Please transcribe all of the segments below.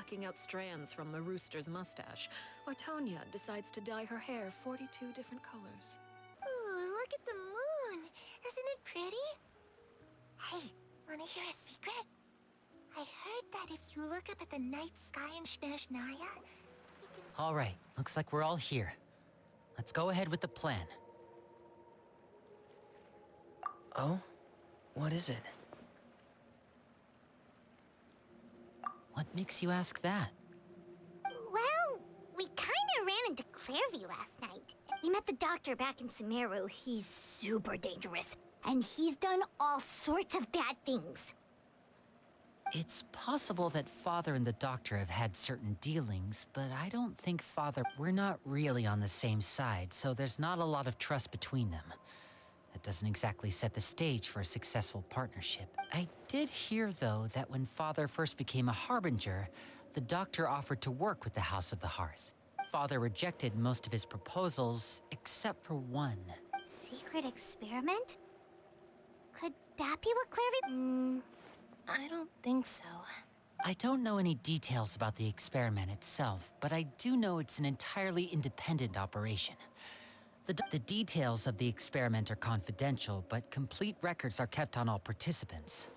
picking out strands from the rooster's mustache, or Tonya decides to dye her hair 42 different colors. Ooh, look at the moon. Isn't it pretty? Hey, wanna hear a secret? I heard that if you look up at the night sky in Snezhnaya, you can... All right, looks like we're all here. Let's go ahead with the plan. Oh? What is it? What makes you ask that? Well, we kinda ran into Clairvy last night. We met the doctor back in Umaru. He's super dangerous, and he's done all sorts of bad things. It's possible that Father and the Doctor have had certain dealings, but I don't think Father... We're not really on the same side, so there's not a lot of trust between them. That doesn't exactly set the stage for a successful partnership. I did hear, though, that when Father first became a Harbinger, the Doctor offered to work with the House of the Hearth. Father rejected most of his proposals, except for one. Secret experiment? Could that be what Clairvy... I don't think so. I don't know any details about the experiment itself, but I do know it's an entirely independent operation. The details of the experiment are confidential, but complete records are kept on all participants.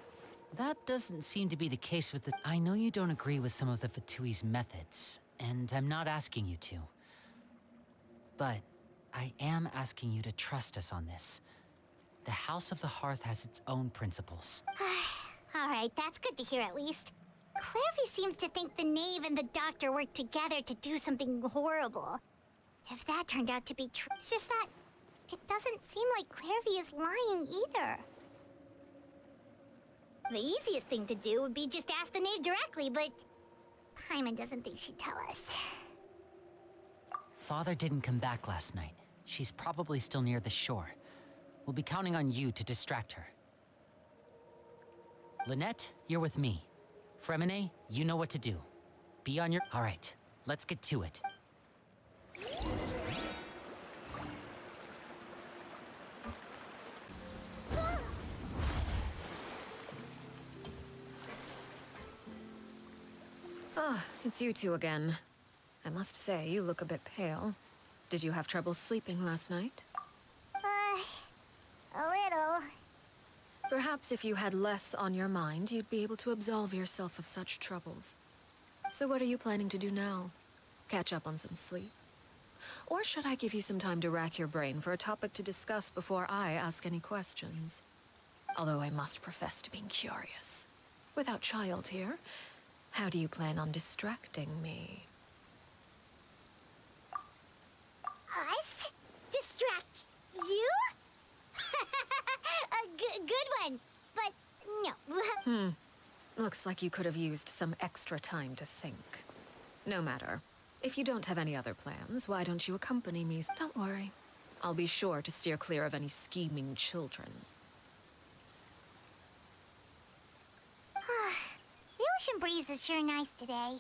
That doesn't seem to be the case with the... I know you don't agree with some of the Fatui's methods, and I'm not asking you to. But I am asking you to trust us on this. The House of the Hearth has its own principles. All right, that's good to hear at least. Clairvy seems to think the Knave and the Doctor worked together to do something horrible. If that turned out to be true, it's just that it doesn't seem like Clairvy is lying either. The easiest thing to do would be just ask the Knave directly, but Paimon doesn't think she'd tell us. Father didn't come back last night. She's probably still near the shore. We'll be counting on you to distract her. Lynette, you're with me. Fremine, you know what to do. Be on your... All right, let's get to it. Ah, it's you two again. I must say, you look a bit pale. Did you have trouble sleeping last night? A little. Perhaps if you had less on your mind, you'd be able to absolve yourself of such troubles. So what are you planning to do now? Catch up on some sleep? Or should I give you some time to rack your brain for a topic to discuss before I ask any questions? Although I must profess to being curious. Without child here, how do you plan on distracting me? Us? Distract you? A good one, but no. Looks like you could have used some extra time to think. No matter. If you don't have any other plans, why don't you accompany me? Don't worry. I'll be sure to steer clear of any scheming children. The ocean breeze is sure nice today.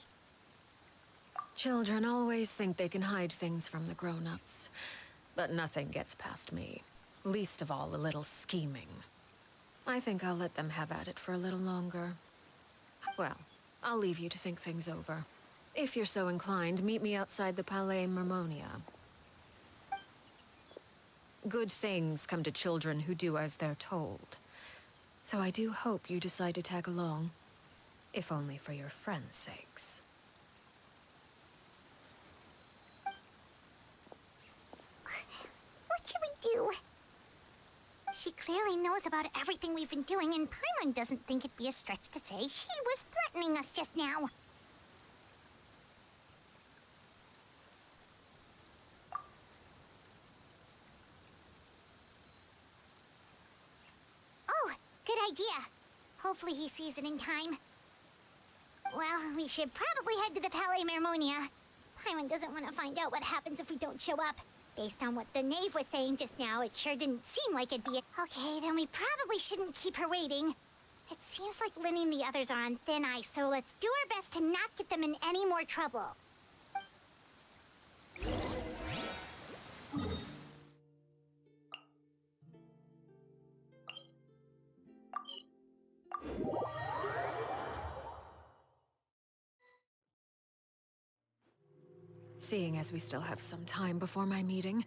Children always think they can hide things from the grown-ups. But nothing gets past me. Least of all a little scheming. I think I'll let them have at it for a little longer. Well, I'll leave you to think things over. If you're so inclined, meet me outside the Palais Mermonia. Good things come to children who do as they're told. So I do hope you decide to tag along. If only for your friends' sakes. What should we do? She clearly knows about everything we've been doing, and Paimon doesn't think it'd be a stretch to say she was threatening us just now. Oh, good idea. Hopefully he sees it in time. Well, we should probably head to the Palais Mermonia. Paimon doesn't want to find out what happens if we don't show up. Based on what the Knave was saying just now, it sure didn't seem like it'd be a... Okay, then we probably shouldn't keep her waiting. It seems like Lynn and the others are on thin ice, so let's do our best to not get them in any more trouble. seeing as we still have some time before my meeting,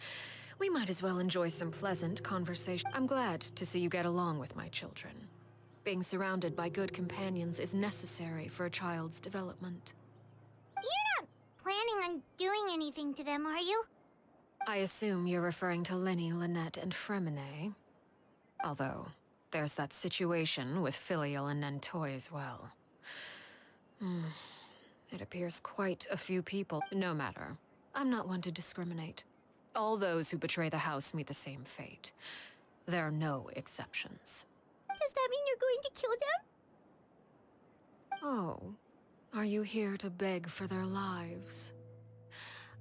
we might as well enjoy some pleasant conversation. I'm glad to see you get along with my children. Being surrounded by good companions is necessary for a child's development. You're not planning on doing anything to them, are you? I assume you're referring to Lenny, Lynette, and Fremine. Although, there's that situation with Filial and Nentoy as well. It appears quite a few people. No matter. I'm not one to discriminate. All those who betray the house meet the same fate. There are no exceptions. Does that mean you're going to kill them? Oh, are you here to beg for their lives?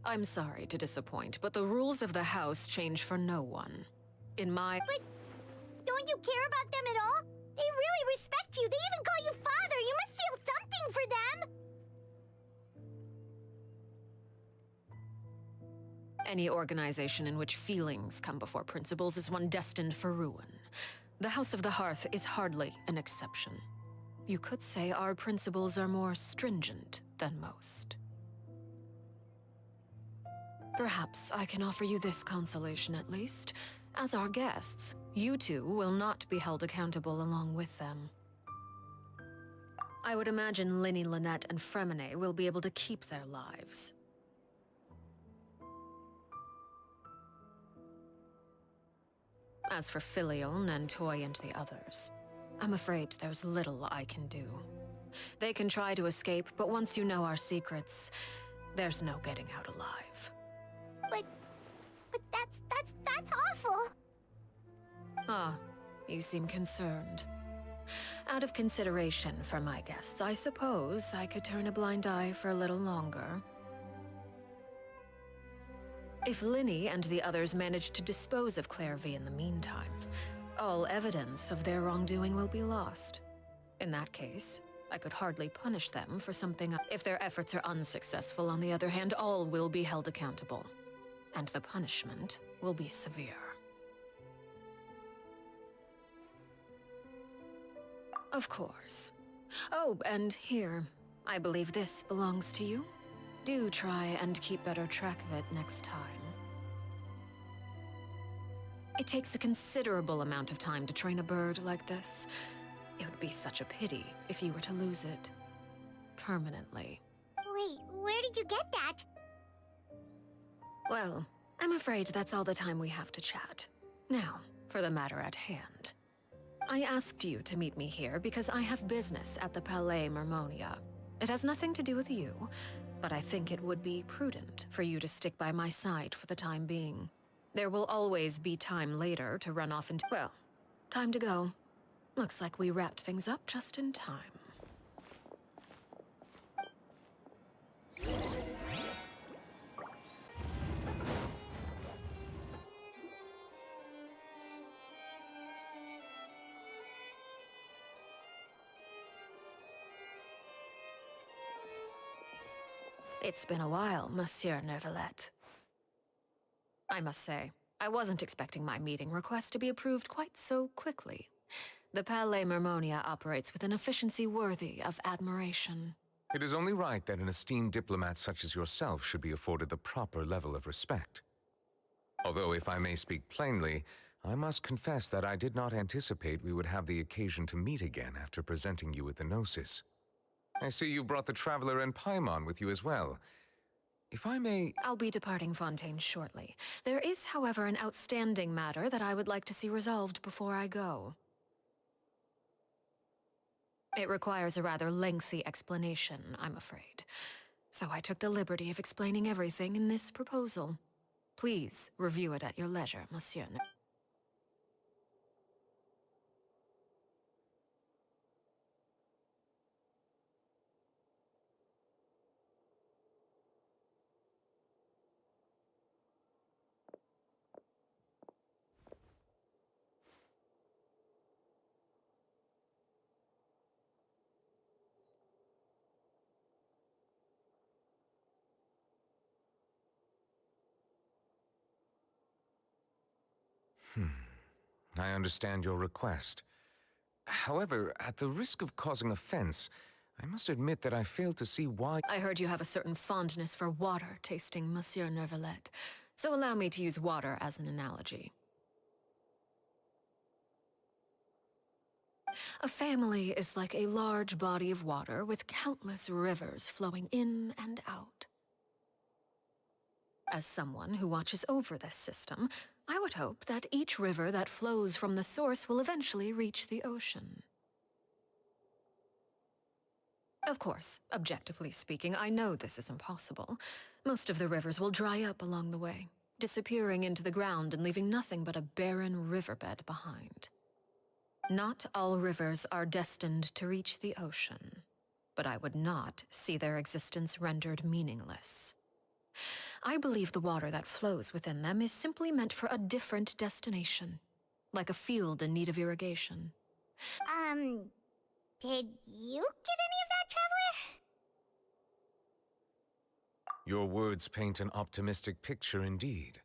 I'm sorry to disappoint, but the rules of the house change for no one. In my... But don't you care about them at all? They really respect you. They even call you father. You must feel something for them. Any organization in which feelings come before principles is one destined for ruin. The House of the Hearth is hardly an exception. You could say our principles are more stringent than most. Perhaps I can offer you this consolation at least. As our guests, you two will not be held accountable along with them. I would imagine Linny, Lynette, and Fremine will be able to keep their lives. As for Filial, Nentoy, and the others, I'm afraid there's little I can do. They can try to escape, but once you know our secrets, there's no getting out alive. But that's awful. Ah, you seem concerned. Out of consideration for my guests, I suppose I could turn a blind eye for a little longer. If Linny and the others manage to dispose of Claire V in the meantime, all evidence of their wrongdoing will be lost. In that case, I could hardly punish them for something. If their efforts are unsuccessful, on the other hand, all will be held accountable. And the punishment will be severe. Of course. Oh, and here, I believe this belongs to you. Do try and keep better track of it next time. It takes a considerable amount of time to train a bird like this. It would be such a pity if you were to lose it. Permanently. Wait, where did you get that? Well, I'm afraid that's all the time we have to chat. Now, for the matter at hand. I asked you to meet me here because I have business at the Palais Mermonia. It has nothing to do with you, but I think it would be prudent for you to stick by my side for the time being. There will always be time later to run off into... Well, time to go. Looks like we wrapped things up just in time. It's been a while, Monsieur Neuvillette. I must say, I wasn't expecting my meeting request to be approved quite so quickly. The Palais Mermonia operates with an efficiency worthy of admiration. It is only right that an esteemed diplomat such as yourself should be afforded the proper level of respect. Although, if I may speak plainly, I must confess that I did not anticipate we would have the occasion to meet again after presenting you with the Gnosis. I see you brought the Traveler and Paimon with you as well. If I may... I'll be departing Fontaine shortly. There is, however, an outstanding matter that I would like to see resolved before I go. It requires a rather lengthy explanation, I'm afraid. So I took the liberty of explaining everything in this proposal. Please review it at your leisure, Monsieur. I understand your request. However, at the risk of causing offense, I must admit that I fail to see why... I heard you have a certain fondness for water tasting, Monsieur Neuvillette, so allow me to use water as an analogy. A family is like a large body of water with countless rivers flowing in and out. As someone who watches over this system, I would hope that each river that flows from the source will eventually reach the ocean. Of course, objectively speaking, I know this is impossible. Most of the rivers will dry up along the way, disappearing into the ground and leaving nothing but a barren riverbed behind. Not all rivers are destined to reach the ocean, but I would not see their existence rendered meaningless. I believe the water that flows within them is simply meant for a different destination, like a field in need of irrigation. Did you get any of that, Traveler? Your words paint an optimistic picture indeed.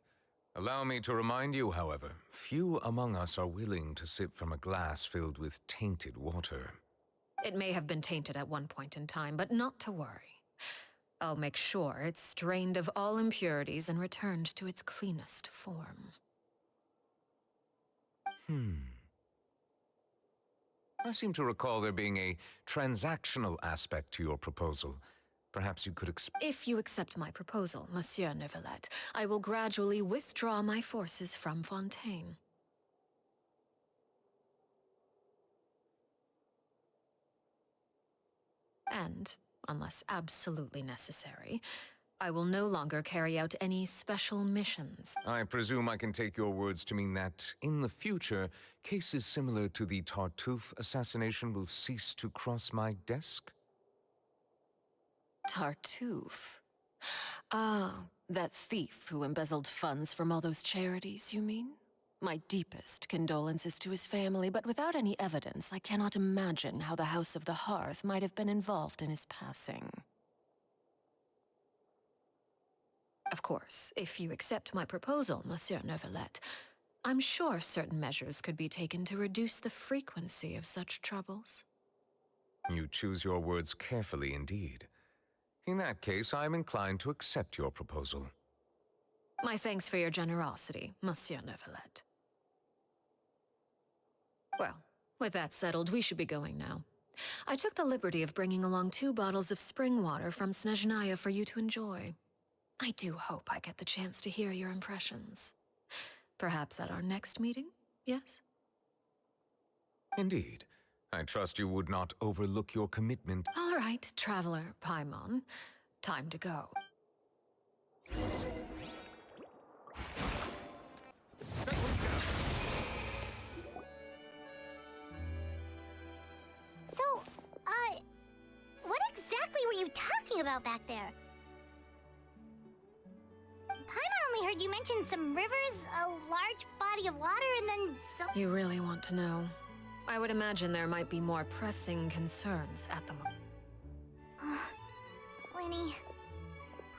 Allow me to remind you, however, few among us are willing to sip from a glass filled with tainted water. It may have been tainted at one point in time, but not to worry. I'll make sure it's strained of all impurities and returned to its cleanest form. I seem to recall there being a transactional aspect to your proposal. Perhaps you could If you accept my proposal, Monsieur Neuvillette, I will gradually withdraw my forces from Fontaine. And, unless absolutely necessary, I will no longer carry out any special missions. I presume I can take your words to mean that, in the future, cases similar to the Tartuffe assassination will cease to cross my desk? Tartuffe? Ah, that thief who embezzled funds from all those charities, you mean? My deepest condolences to his family, but without any evidence, I cannot imagine how the House of the Hearth might have been involved in his passing. Of course, if you accept my proposal, Monsieur Neuvillette, I'm sure certain measures could be taken to reduce the frequency of such troubles. You choose your words carefully indeed. In that case, I am inclined to accept your proposal. My thanks for your generosity, Monsieur Neuvillette. Well, with that settled, we should be going now. I took the liberty of bringing along 2 bottles of spring water from Snezhnaya for you to enjoy. I do hope I get the chance to hear your impressions. Perhaps at our next meeting, yes? Indeed. I trust you would not overlook your commitment. All right, Traveler Paimon. Time to go. So, what exactly were you talking about back there? Paimon only heard you mention some rivers, a large body of water, and then some... You really want to know? I would imagine there might be more pressing concerns at the moment. Winnie,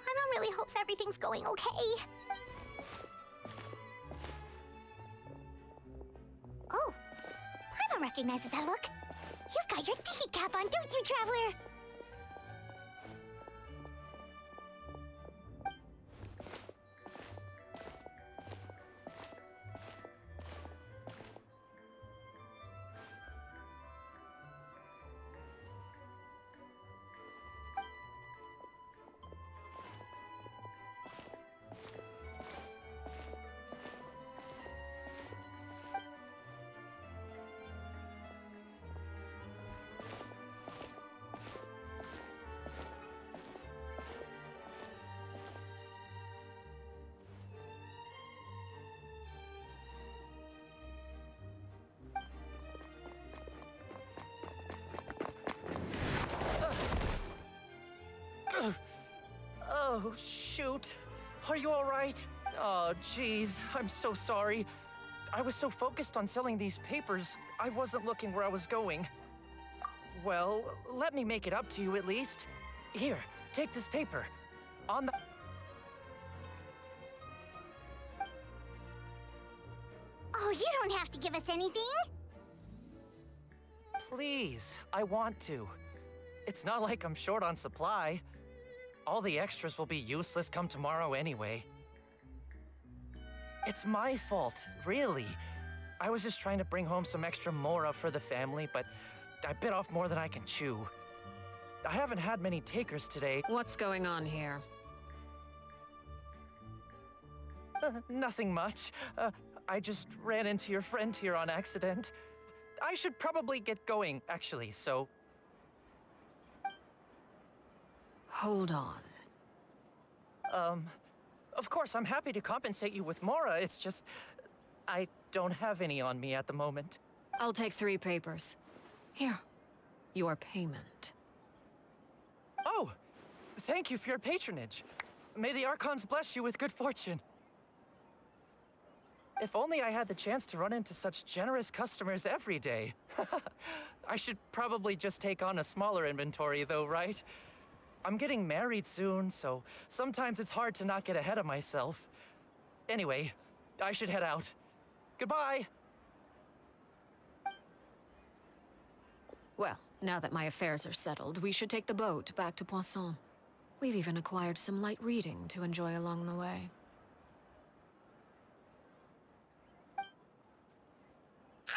Paimon really hopes everything's going okay. Oh, Paimon recognizes that look. You've got your thinking cap on, don't you, Traveler? Oh, shoot. Are you all right? Oh, jeez. I'm so sorry. I was so focused on selling these papers, I wasn't looking where I was going. Well, let me make it up to you at least. Here, take this paper. On the... Oh, you don't have to give us anything. Please, I want to. It's not like I'm short on supply. All the extras will be useless come tomorrow anyway. It's my fault, really. I was just trying to bring home some extra mora for the family, but I bit off more than I can chew. I haven't had many takers today. What's going on here? Nothing much. I just ran into your friend here on accident. I should probably get going, actually, so... Hold on. Of course, I'm happy to compensate you with mora, it's just... I don't have any on me at the moment. I'll take 3 papers. Here. Your payment. Oh! Thank you for your patronage. May the Archons bless you with good fortune. If only I had the chance to run into such generous customers every day. I should probably just take on a smaller inventory though, right? I'm getting married soon, so sometimes it's hard to not get ahead of myself. Anyway, I should head out. Goodbye! Well, now that my affairs are settled, we should take the boat back to Poisson. We've even acquired some light reading to enjoy along the way.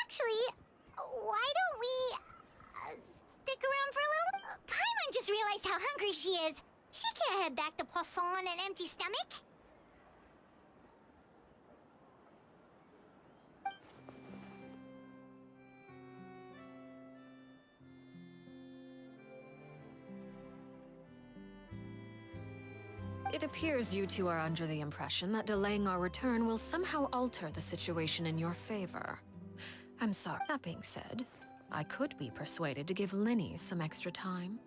Actually, why don't we stick around for a little? Paimon just realized how hungry she is. She can't head back to Poisson on an empty stomach. It appears you two are under the impression that delaying our return will somehow alter the situation in your favor. I'm sorry. That being said, I could be persuaded to give Linny some extra time.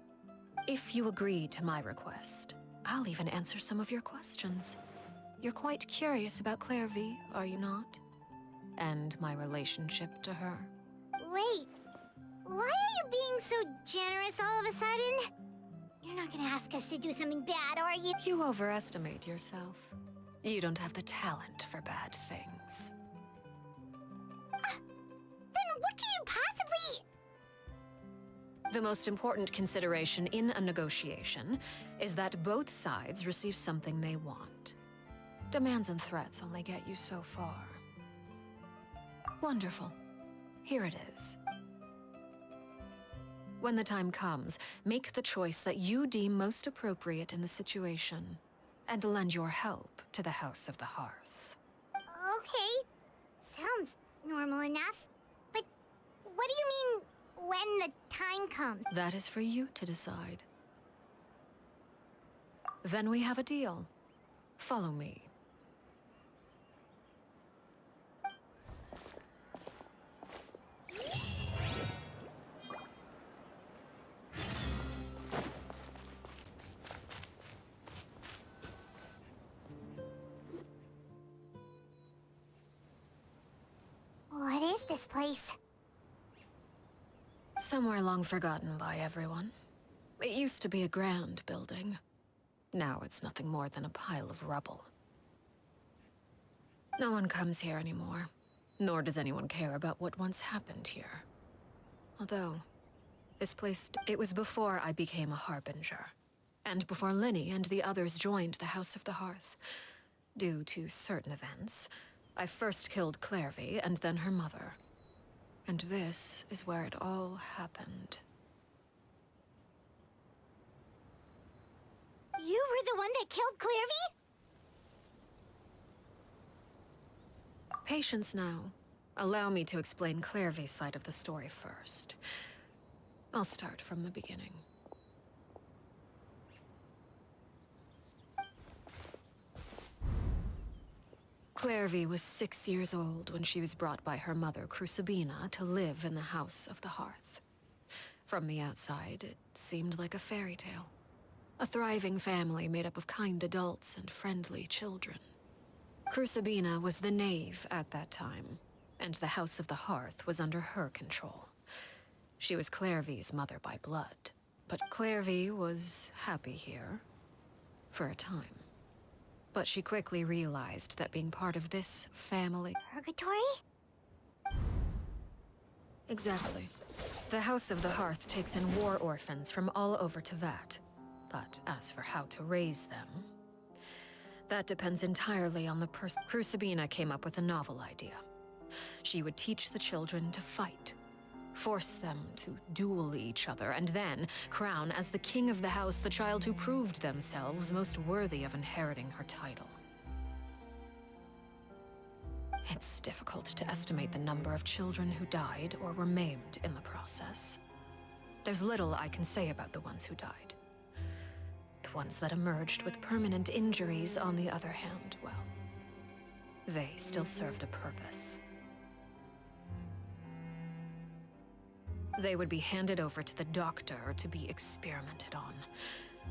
If you agree to my request, I'll even answer some of your questions. You're quite curious about Clairvy, are you not? And my relationship to her. Wait, why are you being so generous all of a sudden? You're not gonna ask us to do something bad, are you? You overestimate yourself. You don't have the talent for bad things. Then what can you possibly... The most important consideration in a negotiation is that both sides receive something they want. Demands and threats only get you so far. Wonderful. Here it is. When the time comes, make the choice that you deem most appropriate in the situation, and lend your help to the House of the Hearth. Okay, sounds normal enough. But what do you mean, when the time comes? That is for you to decide. Then we have a deal. Follow me. What is this place? Somewhere long forgotten by everyone. It used to be a grand building. Now it's nothing more than a pile of rubble. No one comes here anymore, nor does anyone care about what once happened here. Although, this place, it was before I became a Harbinger, and before Linny and the others joined the House of the Hearth. Due to certain events, I first killed Clairvy and then her mother. And this is where it all happened. You were the one that killed Clairvy? Patience now. Allow me to explain Clairvy's side of the story first. I'll start from the beginning. Clairvy was 6 years old when she was brought by her mother, Crucibina, to live in the House of the Hearth. From the outside, it seemed like a fairy tale. A thriving family made up of kind adults and friendly children. Crucibina was the knave at that time, and the House of the Hearth was under her control. She was Clairvy's mother by blood, but Clairvy was happy here, for a time. But she quickly realized that being part of this family... Purgatory? Exactly. The House of the Hearth takes in war orphans from all over Teyvat. But as for how to raise them, that depends entirely on the person. Crucibina came up with a novel idea. She would teach the children to fight, force them to duel each other, and then crown as the king of the house the child who proved themselves most worthy of inheriting her title. It's difficult to estimate the number of children who died or were maimed in the process. There's little I can say about the ones who died. The ones that emerged with permanent injuries, on the other hand, well, they still served a purpose. They would be handed over to the doctor to be experimented on,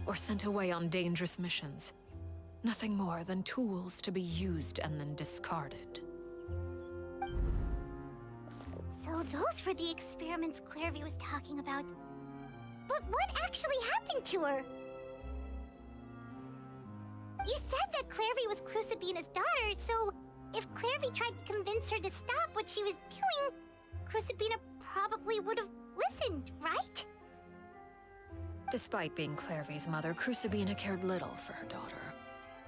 or sent away on dangerous missions. Nothing more than tools to be used and then discarded. So those were the experiments Clairvy was talking about. But what actually happened to her? You said that Clairvy was Crucibina's daughter, so if Clairvy tried to convince her to stop what she was doing, Crucibina probably would have listened, right? Despite being Clairvy's mother, Crucibina cared little for her daughter.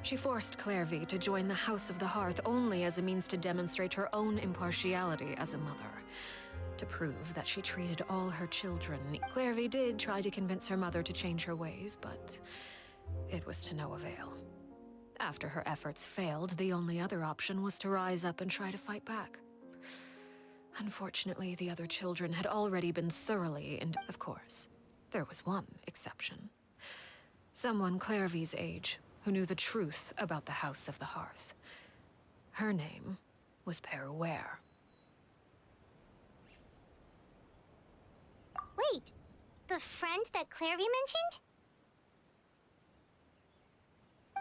She forced Clairvy to join the House of the Hearth only as a means to demonstrate her own impartiality as a mother. To prove that she treated all her children. Clairvy did try to convince her mother to change her ways, but it was to no avail. After her efforts failed, the only other option was to rise up and try to fight back. Unfortunately, the other children had already been thoroughly, and of course, there was one exception. Someone Clairvy's age, who knew the truth about the House of the Hearth. Her name was Peruere. Wait, the friend that Clairvy mentioned?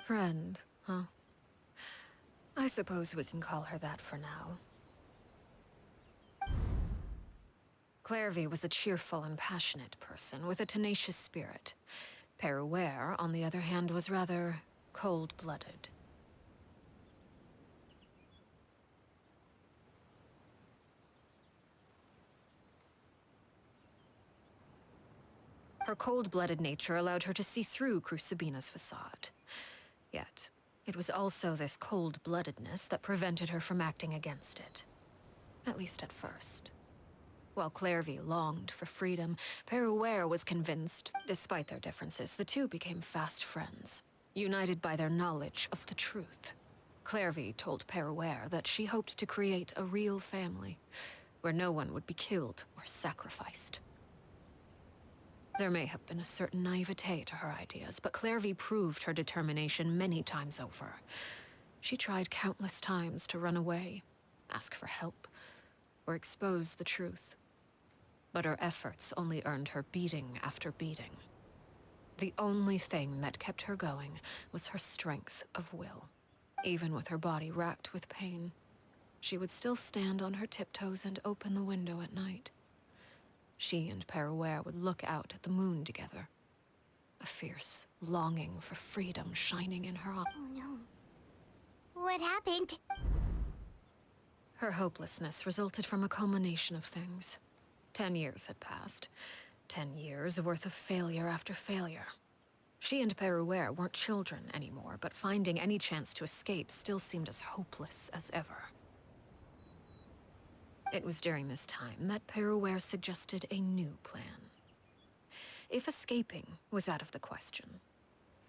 Friend, huh? I suppose we can call her that for now. Clairvy was a cheerful and passionate person with a tenacious spirit. Peruere, on the other hand, was rather cold-blooded. Her cold-blooded nature allowed her to see through Crucibina's facade. Yet, it was also this cold-bloodedness that prevented her from acting against it. At least at first. While Clairvy longed for freedom, Peruere was convinced, despite their differences, the two became fast friends, united by their knowledge of the truth. Clairvy told Peruere that she hoped to create a real family, where no one would be killed or sacrificed. There may have been a certain naivete to her ideas, but Clairvy proved her determination many times over. She tried countless times to run away, ask for help, or expose the truth. But her efforts only earned her beating after beating. The only thing that kept her going was her strength of will. Even with her body racked with pain, she would still stand on her tiptoes and open the window at night. She and Peruere would look out at the moon together, a fierce longing for freedom shining in her eyes. Oh no. What happened? Her hopelessness resulted from a culmination of things. 10 years had passed. 10 years worth of failure after failure. She and Peruere weren't children anymore, but finding any chance to escape still seemed as hopeless as ever. It was during this time that Peruere suggested a new plan. If escaping was out of the question,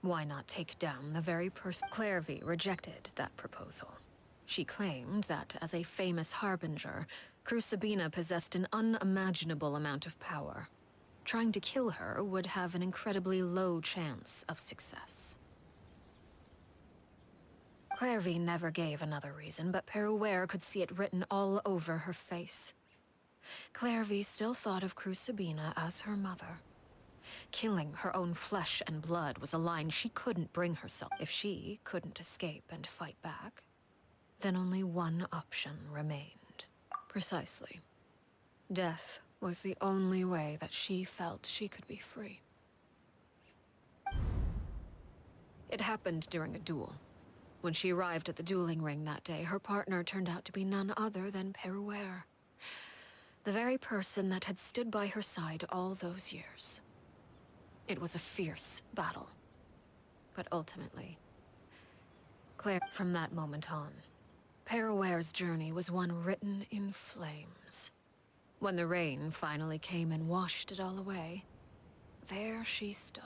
why not take down the very person? Clairvy rejected that proposal. She claimed that, as a famous harbinger, Crucibina possessed an unimaginable amount of power. Trying to kill her would have an incredibly low chance of success. Clairvy never gave another reason, but Peruere could see it written all over her face. Clairvy still thought of Crucibina as her mother. Killing her own flesh and blood was a line she couldn't bring herself. If she couldn't escape and fight back, then only one option remained. Precisely. Death was the only way that she felt she could be free. It happened during a duel. When she arrived at the dueling ring that day, her partner turned out to be none other than Peruere. The very person that had stood by her side all those years. It was a fierce battle. But ultimately, from that moment on, Paraware's journey was one written in flames. When the rain finally came and washed it all away, there she stood.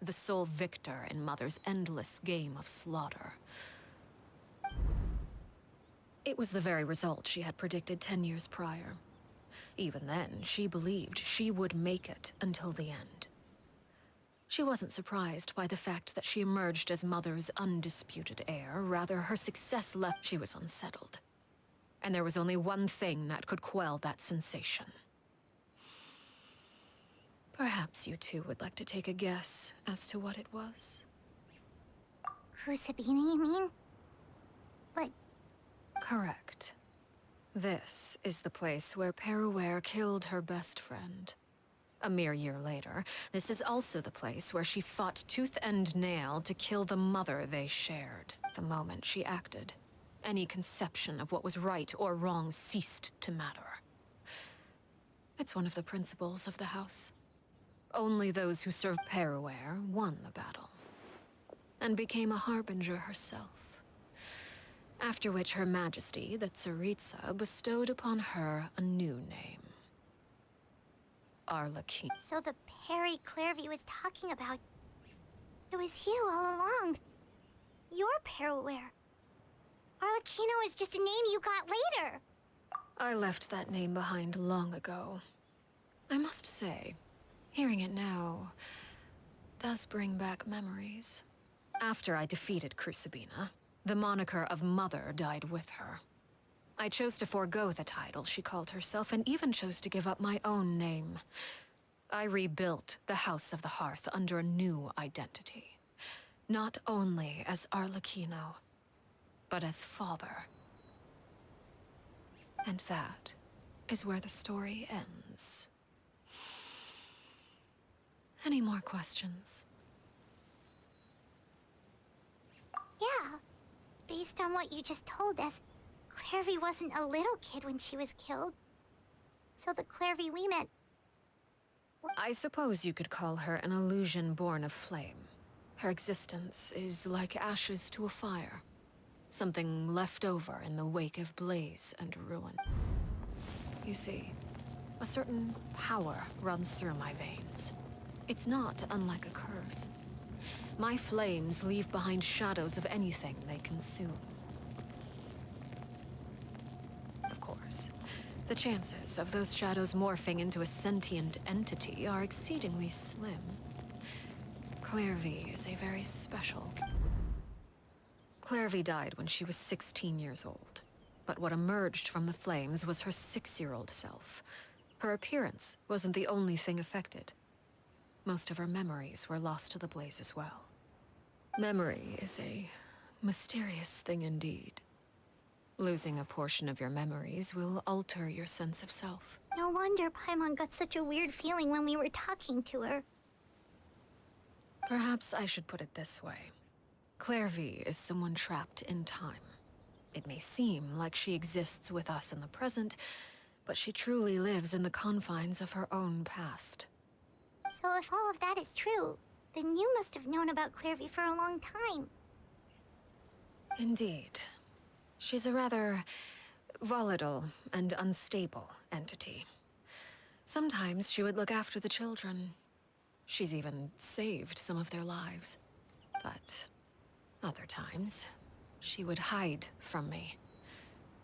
The sole victor in Mother's endless game of slaughter. It was the very result she had predicted 10 years prior. Even then, she believed she would make it until the end. She wasn't surprised by the fact that she emerged as Mother's undisputed heir. Rather, her success left. She was unsettled. And there was only one thing that could quell that sensation. Perhaps you two would like to take a guess as to what it was? Crucibina, you mean? But... Correct. This is the place where Paraware killed her best friend. A mere year later, this is also the place where she fought tooth and nail to kill the mother they shared. The moment she acted, any conception of what was right or wrong ceased to matter. It's one of the principles of the house. Only those who served Paraware won the battle, and became a harbinger herself. After which Her Majesty, the Tsaritsa, bestowed upon her a new name. Arлекино. So the Perry Clairvy was talking about... It was you all along. You're Paraware. Arлекino is just a name you got later. I left that name behind long ago. I must say, hearing it now does bring back memories. After I defeated Crucibina, the moniker of Mother died with her. I chose to forego the title she called herself, and even chose to give up my own name. I rebuilt the House of the Hearth under a new identity. Not only as Arлекino, but as father. And that is where the story ends. Any more questions? Yeah. Based on what you just told us, Clairvy wasn't a little kid when she was killed. So the Clairvy we met... I suppose you could call her an illusion born of flame. Her existence is like ashes to a fire. Something left over in the wake of blaze and ruin. You see, a certain power runs through my veins. It's not unlike a curse. My flames leave behind shadows of anything they consume. Of course, the chances of those shadows morphing into a sentient entity are exceedingly slim. Clairvy is a very special... Clairvy died when she was 16 years old. But what emerged from the flames was her 6-year-old self. Her appearance wasn't the only thing affected. Most of her memories were lost to the blaze as well. Memory is a mysterious thing indeed. Losing a portion of your memories will alter your sense of self. No wonder Paimon got such a weird feeling when we were talking to her. Perhaps I should put it this way. Clairvy is someone trapped in time. It may seem like she exists with us in the present, but she truly lives in the confines of her own past. So if all of that is true, then you must have known about Clairvy for a long time. Indeed. She's a rather volatile and unstable entity. Sometimes she would look after the children. She's even saved some of their lives. But other times, she would hide from me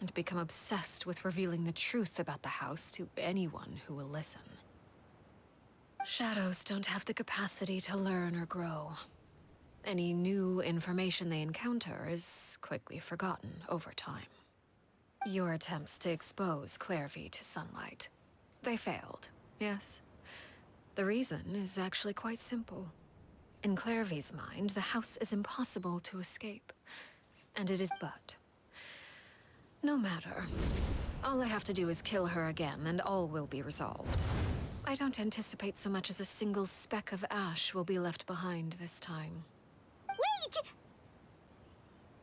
and become obsessed with revealing the truth about the house to anyone who will listen. Shadows don't have the capacity to learn or grow. Any new information they encounter is quickly forgotten over time. Your attempts to expose Clairvy to sunlight. They failed, yes? The reason is actually quite simple. In Clairvy's mind, the house is impossible to escape. And it is but. No matter. All I have to do is kill her again, and all will be resolved. I don't anticipate so much as a single speck of ash will be left behind this time. Wait!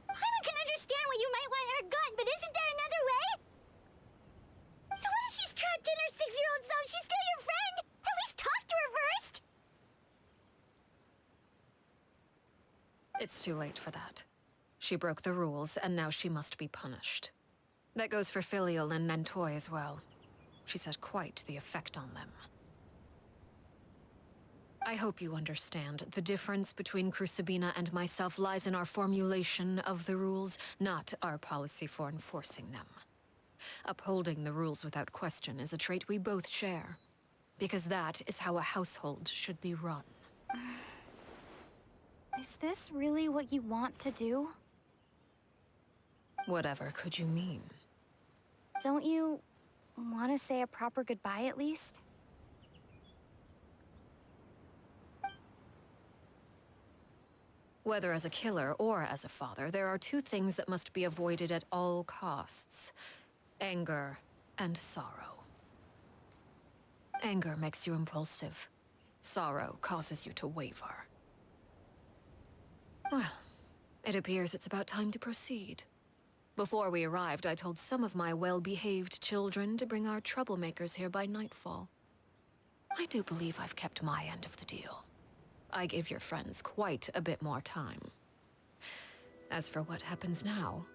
Paimon can understand why you might want her gone, but isn't there another way? So what if she's It's too late for that. She broke the rules, and now she must be punished. That goes for Filial and Nantoy as well. She's had quite the effect on them. I hope you understand. The difference between Crucibina and myself lies in our formulation of the rules, not our policy for enforcing them. Upholding the rules without question is a trait we both share, because that is how a household should be run. Is this really what you want to do? Whatever could you mean? Don't you want to say a proper goodbye at least? Whether as a killer or as a father, there are two things that must be avoided at all costs: anger and sorrow. Anger makes you impulsive. Sorrow causes you to waver. Well, it appears it's about time to proceed. Before we arrived, I told some of my well-behaved children to bring our troublemakers here by nightfall. I do believe I've kept my end of the deal. I gave your friends quite a bit more time. As for what happens now...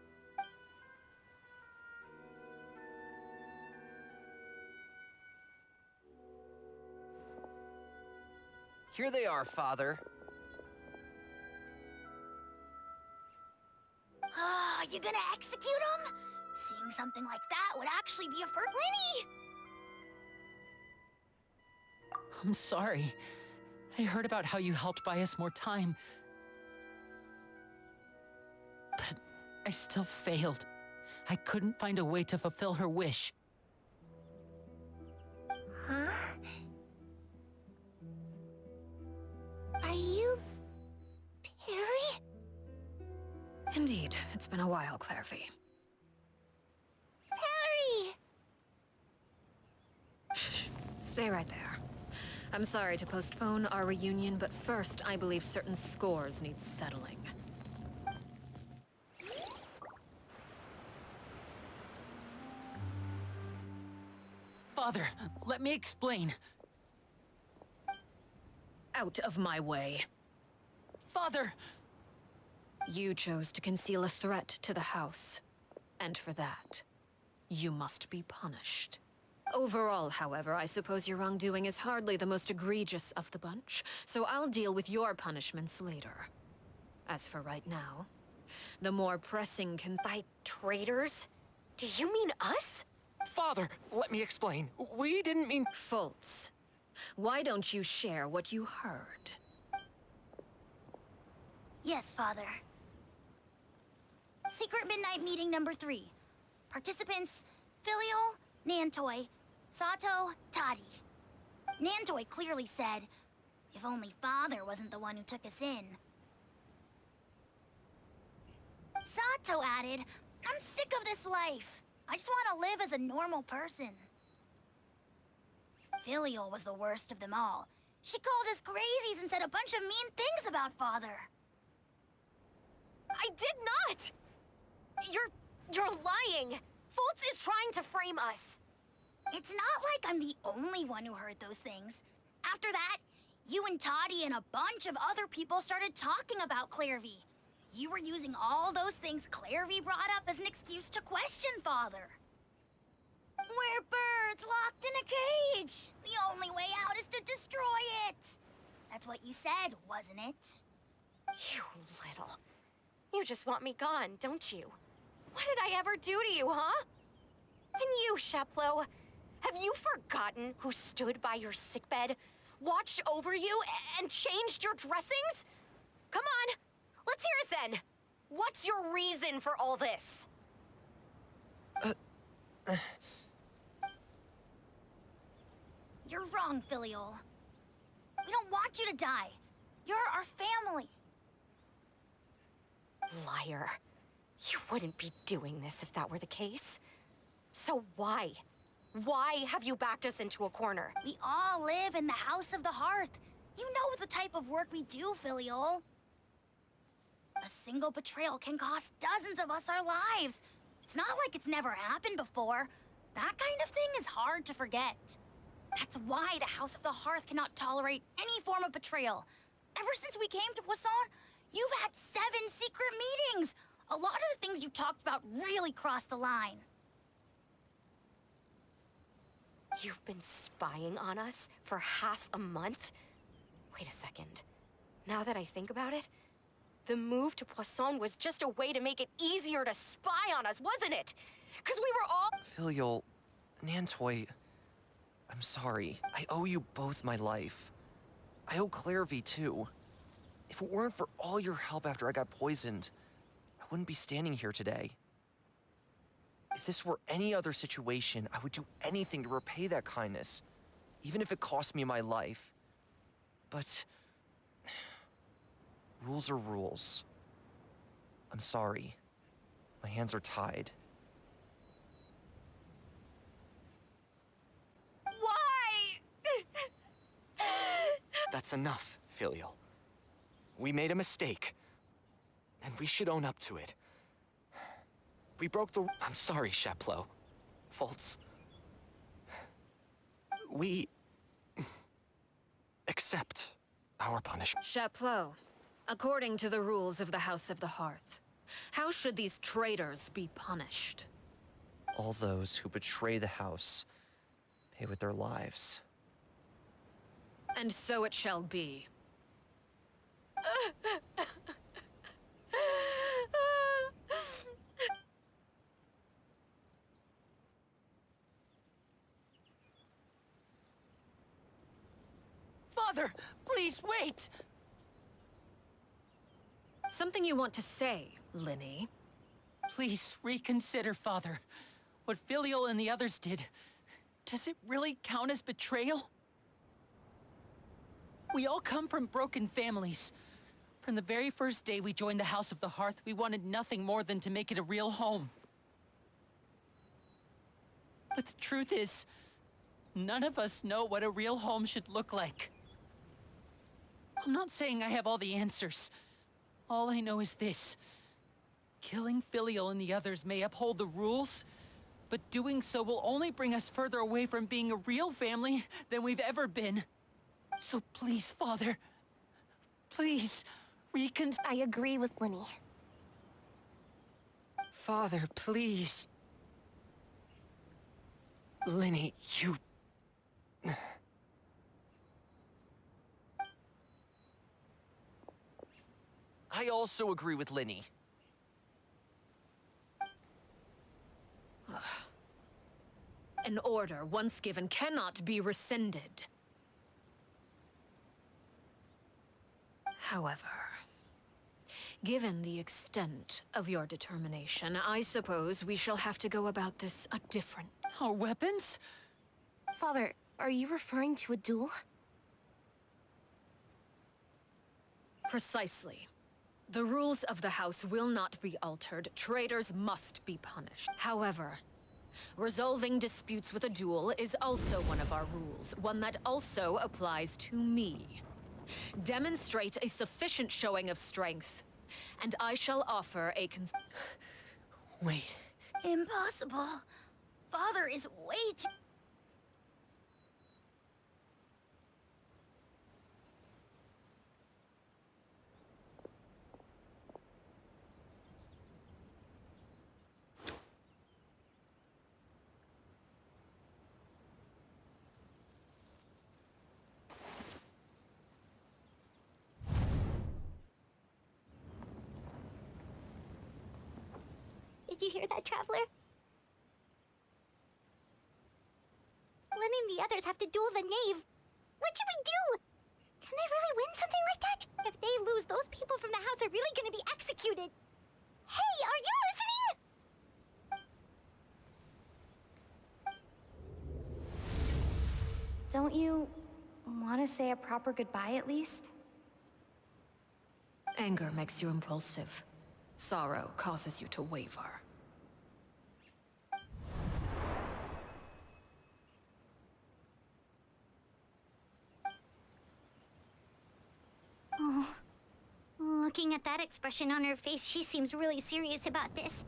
Here they are, Father. You gonna execute him? Seeing something like that would actually be a first. Lenny! I'm sorry. I heard about how you helped buy us more time. But I still failed. I couldn't find a way to fulfill her wish. Huh? Are you... Perry? Indeed, it's been a while, Clairvy. Perry! Shh, stay right there. I'm sorry to postpone our reunion, but first, I believe certain scores need settling. Father, let me explain. Out of my way. Father! You chose to conceal a threat to the house. And for that, you must be punished. Overall, however, I suppose your wrongdoing is hardly the most egregious of the bunch, so I'll deal with your punishments later. As for right now, the more pressing By traitors? Do you mean us? Father, let me explain. We didn't mean... Fultz, why don't you share what you heard? Yes, Father. Secret Midnight Meeting number 3. Participants, Filial, Nantoy, Sato, Toddy. Nantoy clearly said, if only Father wasn't the one who took us in. Sato added, I'm sick of this life. I just want to live as a normal person. Filial was the worst of them all. She called us crazies and said a bunch of mean things about Father. I did not! You're lying! Fultz is trying to frame us. It's not like I'm the only one who heard those things. After that, you and Toddy and a bunch of other people started talking about Clairvy. You were using all those things Clairvy brought up as an excuse to question Father. We're birds locked in a cage. The only way out is to destroy it. That's what you said, wasn't it? You little... You just want me gone, don't you? What did I ever do to you, huh? And you, Sheplo, have you forgotten who stood by your sickbed, watched over you, and changed your dressings? Come on, let's hear it then. What's your reason for all this? You're wrong, Filial. We don't want you to die. You're our family. Liar. You wouldn't be doing this if that were the case. So why? Why have you backed us into a corner? We all live in the House of the Hearth. You know the type of work we do, Filial. A single betrayal can cost dozens of us our lives. It's not like it's never happened before. That kind of thing is hard to forget. That's why the House of the Hearth cannot tolerate any form of betrayal. Ever since we came to Poisson, you've had 7 secret meetings! A lot of the things you talked about really crossed the line. You've been spying on us for half a month? Wait a second. Now that I think about it, the move to Poisson was just a way to make it easier to spy on us, wasn't it? Because we were all— Filial, Nantoy, I'm sorry. I owe you both my life. I owe Claire V too. If it weren't for all your help after I got poisoned, I wouldn't be standing here today. If this were any other situation, I would do anything to repay that kindness, even if it cost me my life. But rules are rules. I'm sorry. My hands are tied. Why? That's enough, Filial. We made a mistake, and we should own up to it. We broke the— I'm sorry, Chaplot. Faults. We accept our punishment. Chaplot, according to the rules of the House of the Hearth, how should these traitors be punished? All those who betray the house pay with their lives. And so it shall be. Father, please wait! Something you want to say, Linny? Please reconsider, Father. What Filial and the others did, does it really count as betrayal? We all come from broken families. From the very first day we joined the House of the Hearth, we wanted nothing more than to make it a real home. But the truth is, none of us know what a real home should look like. I'm not saying I have all the answers. All I know is this. Killing Filial and the others may uphold the rules, but doing so will only bring us further away from being a real family than we've ever been. So please, Father, please, I agree with Linny. Father, please. Linny, you... I also agree with Linny. An order once given cannot be rescinded. However, given the extent of your determination, I suppose we shall have to go about this a different— Our weapons? Father, are you referring to a duel? Precisely. The rules of the House will not be altered. Traitors must be punished. However, resolving disputes with a duel is also one of our rules, one that also applies to me. Demonstrate a sufficient showing of strength, and I shall offer a Wait. Impossible. Father is way too... Did you hear that, Traveler? Lenny and the others have to duel the knave. What should we do? Can they really win something like that? If they lose, those people from the house are really gonna be executed. Hey, are you listening? Don't you want to say a proper goodbye at least? Anger makes you impulsive. Sorrow causes you to waver. Oh. Looking at that expression on her face, she seems really serious about this.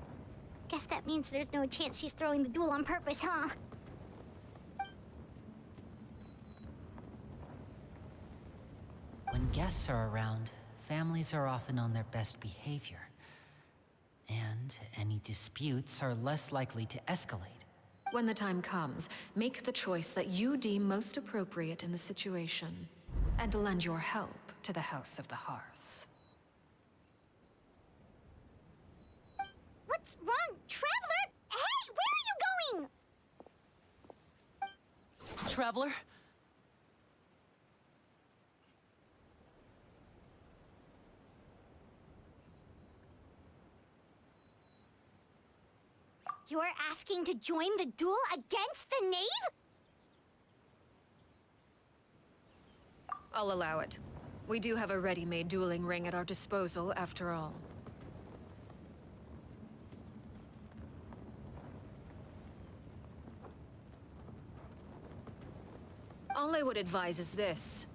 Guess that means there's no chance she's throwing the duel on purpose, huh? When guests are around, families are often on their best behavior. And any disputes are less likely to escalate. When the time comes, make the choice that you deem most appropriate in the situation, and lend your help to the House of the Hearth. What's wrong, Traveler? Hey, where are you going? Traveler? You're asking to join the duel against the knave? I'll allow it. We do have a ready-made dueling ring at our disposal, after all. All I would advise is this.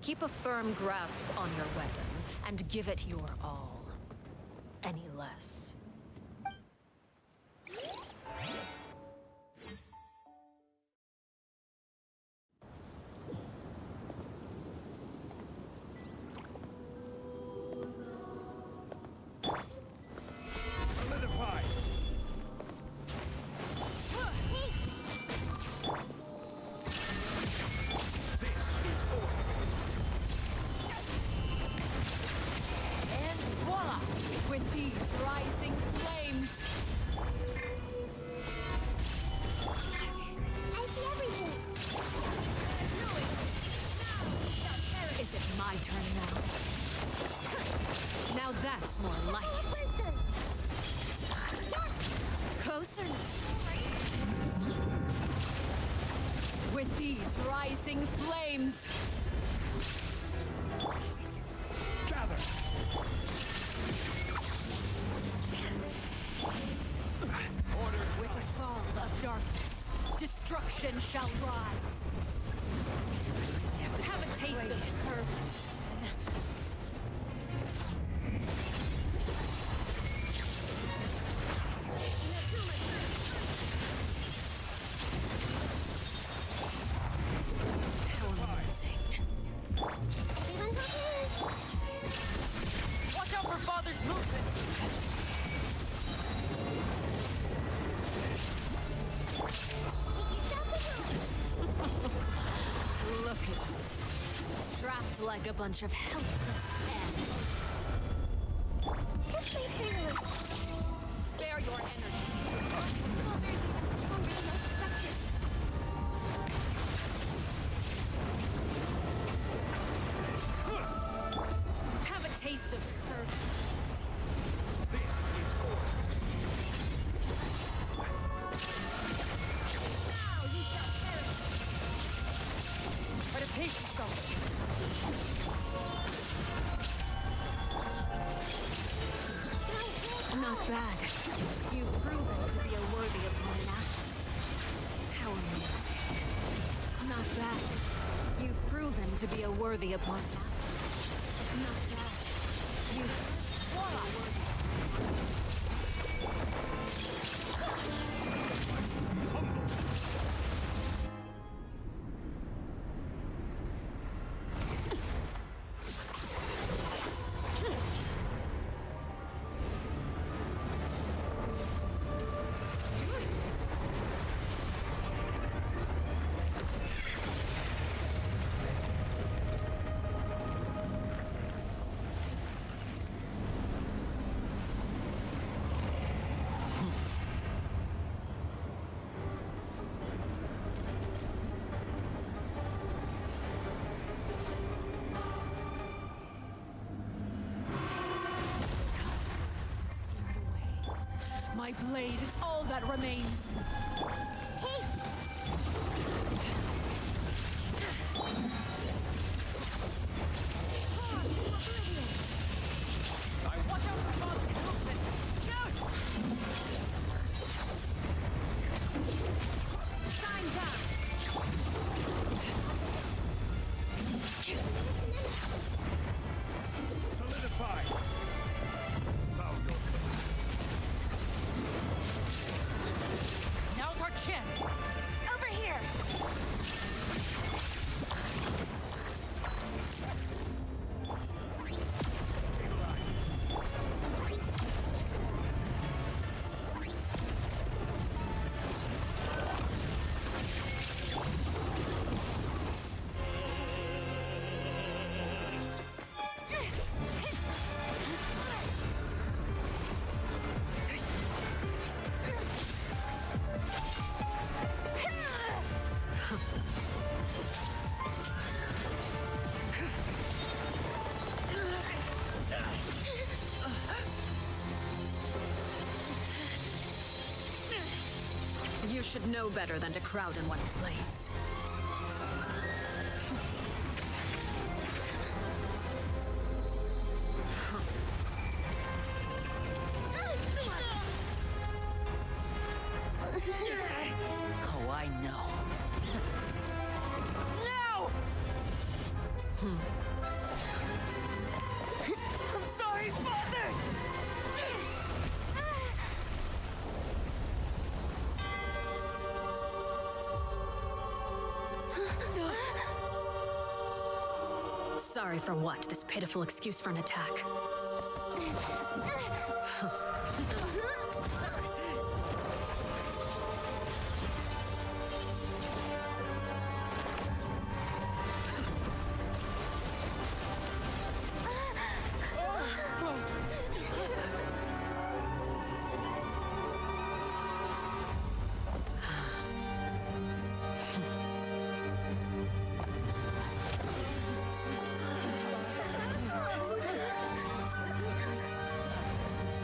Keep a firm grasp on your weapon, and give it your all. Any less. With these rising flames. I see everything. Is it my turn now? Now that's more like it. Wisdom. Closer now. With these rising flames. Gather. With the fall of darkness, destruction shall rise. Have a taste of her. How amusing. Watch out for Father's movement! Look at you. Trapped like a bunch of helpless animals. Spare your energy. Have a taste of her. This is order. Now you shall perish. Try to taste something. Not bad. You've proven to be a worthy opponent. How amusing. Not bad. You've proven to be a worthy opponent. Not bad. You've My blade is all that remains. Watch out for Father's movement! Shoot! Time down. Solidify. Bow your Now's our chance! should know better than to crowd in one place. Oh, I know. No! I'm sorry, Father! Sorry for what? This pitiful excuse for an attack?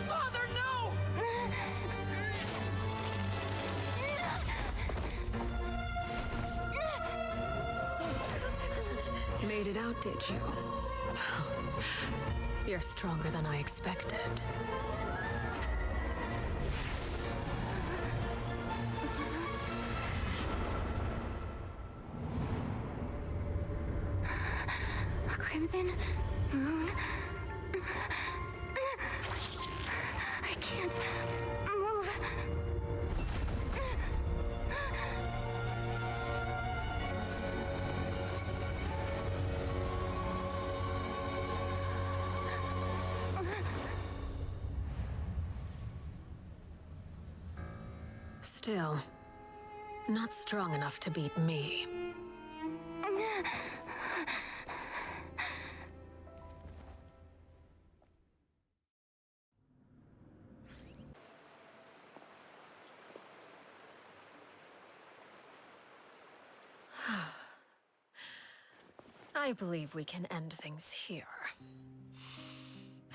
Father, no! Made it out, did you? You're stronger than I expected. A crimson moon. I can't move. Still, not strong enough to beat me. I believe we can end things here.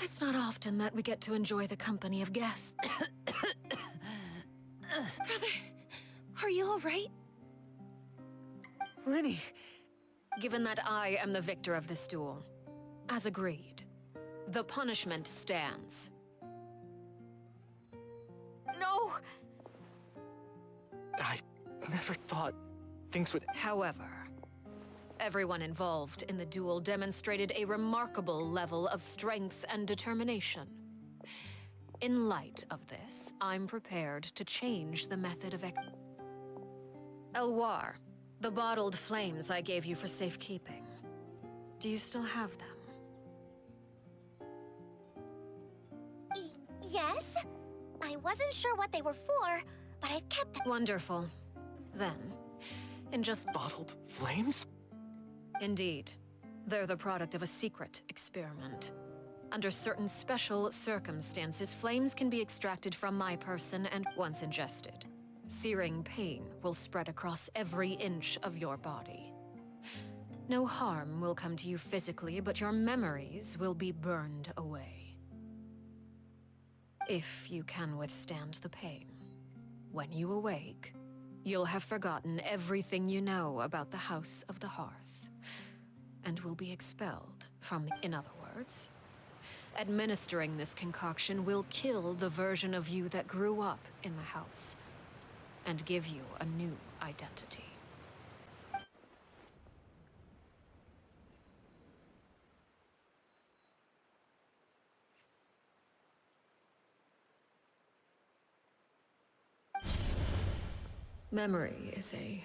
It's not often that we get to enjoy the company of guests. Brother, are you all right? Lenny, Given that I am the victor of this duel, as agreed, the punishment stands. No! I never thought things would... However, everyone involved in the duel demonstrated a remarkable level of strength and determination. In light of this, I'm prepared to change the method of Elwar, the bottled flames I gave you for safekeeping. Do you still have them? Yes? I wasn't sure what they were for, but I've kept them. Wonderful. Then, in just... Bottled flames? Indeed. They're the product of a secret experiment. Under certain special circumstances, flames can be extracted from my person and, once ingested, searing pain will spread across every inch of your body. No harm will come to you physically, but your memories will be burned away. If you can withstand the pain. When you awake, you'll have forgotten everything you know about the House of the Hearth, and will be expelled from... In other words, administering this concoction will kill the version of you that grew up in the house, and give you a new identity. Memory is a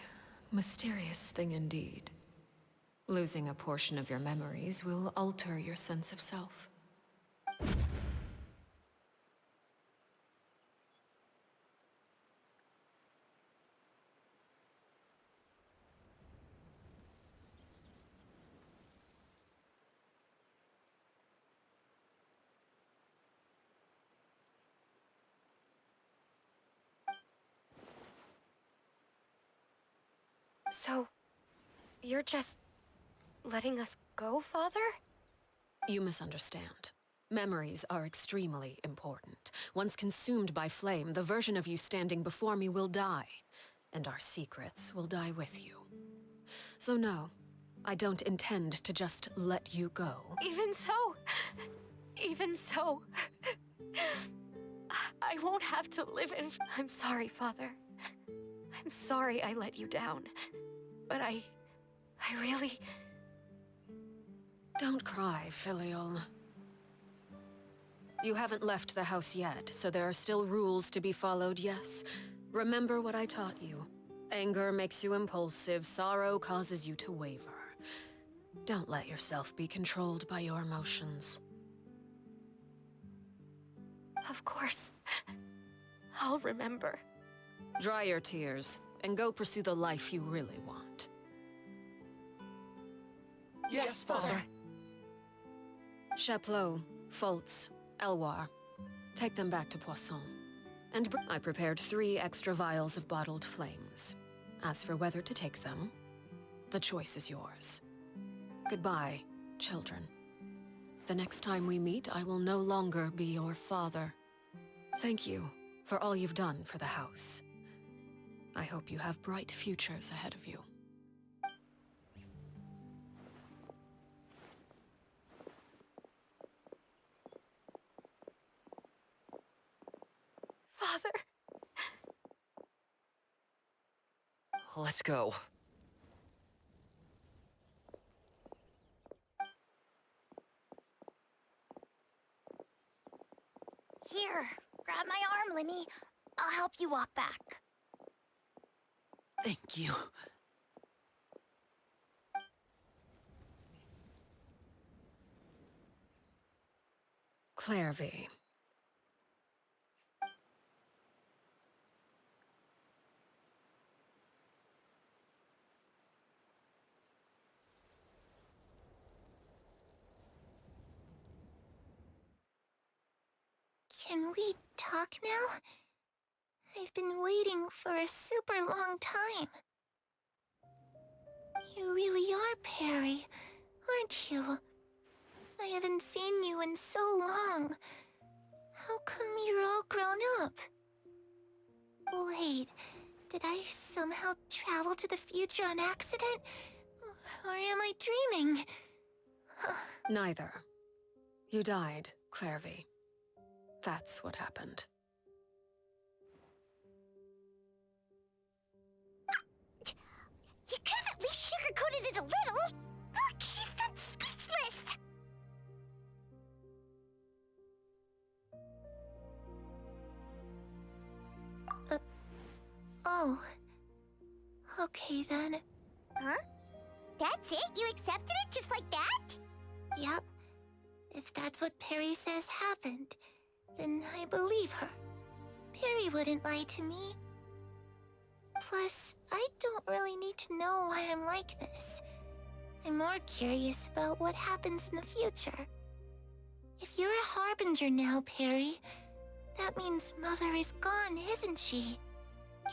mysterious thing indeed. Losing a portion of your memories will alter your sense of self. So, you're just letting us go, Father? You misunderstand. Memories are extremely important. Once consumed by flame, the version of you standing before me will die. and our secrets will die with you. So no, I don't intend to just let you go. Even so, I won't have to live in... I'm sorry, Father. I'm sorry I let you down. But I really... Don't cry, Filial. You haven't left the house yet, so there are still rules to be followed, yes? Remember what I taught you. Anger makes you impulsive, sorrow causes you to waver. Don't let yourself be controlled by your emotions. Of course. I'll remember. Dry your tears, and go pursue the life you really want. Yes, Father. Chaplot, Foltz, Elwar. Take them back to Poisson. And I prepared 3 extra vials of bottled flames. As for whether to take them, the choice is yours. Goodbye, children. The next time we meet, I will no longer be your father. Thank you for all you've done for the house. I hope you have bright futures ahead of you. Father. Let's go. Here, grab my arm, Lemmy. I'll help you walk back. Thank you. Clairvy. Can we talk now? I've been waiting for a super long time. You really are Perry, aren't you? I haven't seen you in so long. How come you're all grown up? Wait, did I somehow travel to the future on accident? Or am I dreaming? Neither. You died, Clairvy. That's what happened. You could have at least sugarcoated it a little. Look, she's done speechless. Oh. Okay then. Huh? That's it? You accepted it just like that? Yep. If that's what Perry says happened, then I believe her. Perry wouldn't lie to me. Plus, I don't really need to know why I'm like this. I'm more curious about what happens in the future. If you're a harbinger now, Perry, that means Mother is gone, isn't she?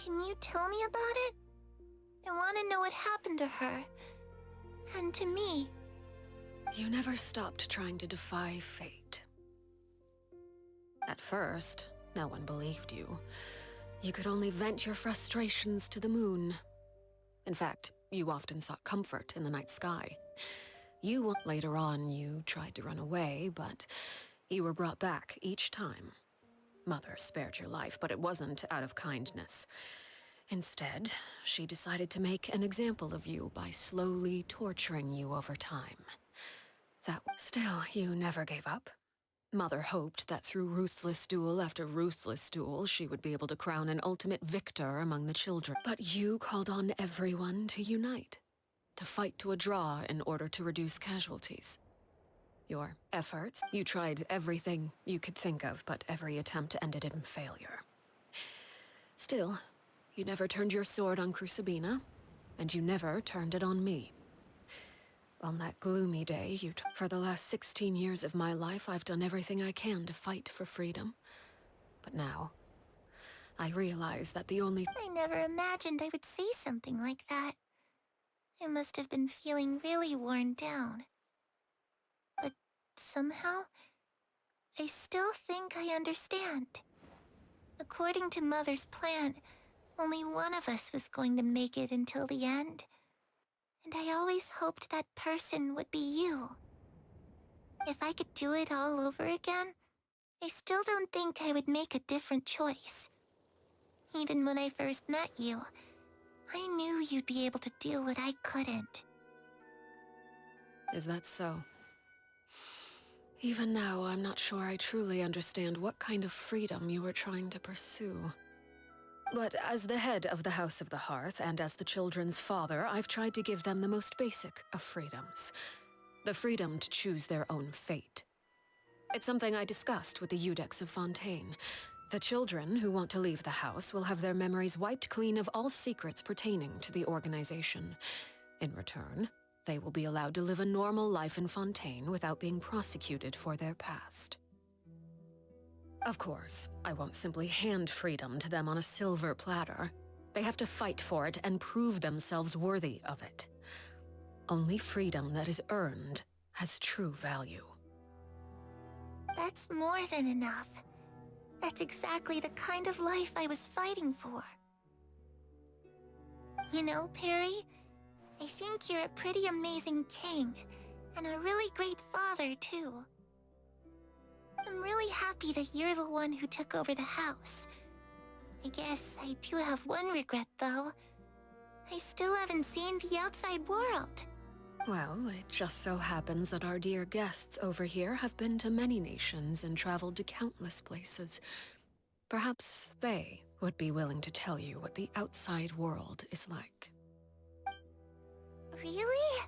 Can you tell me about it? I want to know what happened to her. And to me. You never stopped trying to defy fate. At first, no one believed you. You could only vent your frustrations to the moon. In fact, you often sought comfort in the night sky. Later on, you tried to run away, but you were brought back each time. Mother spared your life, but it wasn't out of kindness. Instead, she decided to make an example of you by slowly torturing you over time. Still, you never gave up. Mother hoped that through ruthless duel after ruthless duel, she would be able to crown an ultimate victor among the children. But you called on everyone to unite, to fight to a draw in order to reduce casualties. Your efforts, you tried everything you could think of, but every attempt ended in failure. Still, you never turned your sword on Crucibina, and you never turned it on me. On that gloomy day, for the last 16 years of my life, I've done everything I can to fight for freedom. But now, I realize that the only... I never imagined I would say something like that. I must have been feeling really worn down. But somehow, I still think I understand. According to Mother's plan, only one of us was going to make it until the end. And I always hoped that person would be you. If I could do it all over again, I still don't think I would make a different choice. Even when I first met you, I knew you'd be able to do what I couldn't. Is that so? Even now, I'm not sure I truly understand what kind of freedom you were trying to pursue. But as the head of the House of the Hearth, and as the children's father, I've tried to give them the most basic of freedoms. The freedom to choose their own fate. It's something I discussed with the Eudex of Fontaine. The children who want to leave the house will have their memories wiped clean of all secrets pertaining to the organization. In return, they will be allowed to live a normal life in Fontaine without being prosecuted for their past. Of course, I won't simply hand freedom to them on a silver platter. They have to fight for it and prove themselves worthy of it. Only freedom that is earned has true value. That's more than enough. That's exactly the kind of life I was fighting for. You know, Perry, I think you're a pretty amazing king, and a really great father, too. I'm really happy that you're the one who took over the house. I guess I do have one regret, though. I still haven't seen the outside world. Well, it just so happens that our dear guests over here have been to many nations and traveled to countless places. Perhaps they would be willing to tell you what the outside world is like. Really?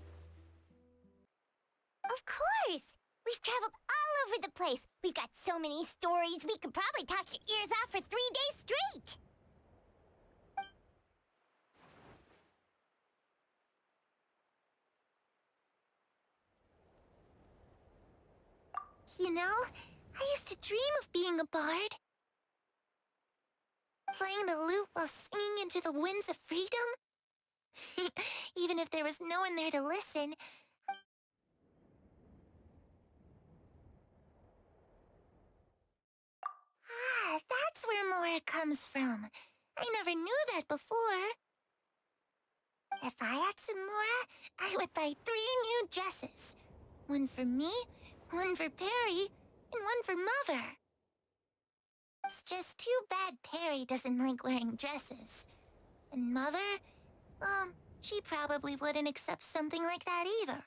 Of course! We've traveled all over the place. We've got so many stories, we could probably talk your ears off for 3 days straight. You know, I used to dream of being a bard. Playing the lute while singing into the winds of freedom. Even if there was no one there to listen. Ah, that's where Mora comes from. I never knew that before. If I had some Mora, I would buy 3 new dresses. One for me, one for Perry, and one for Mother. It's just too bad Perry doesn't like wearing dresses. And Mother, she probably wouldn't accept something like that either.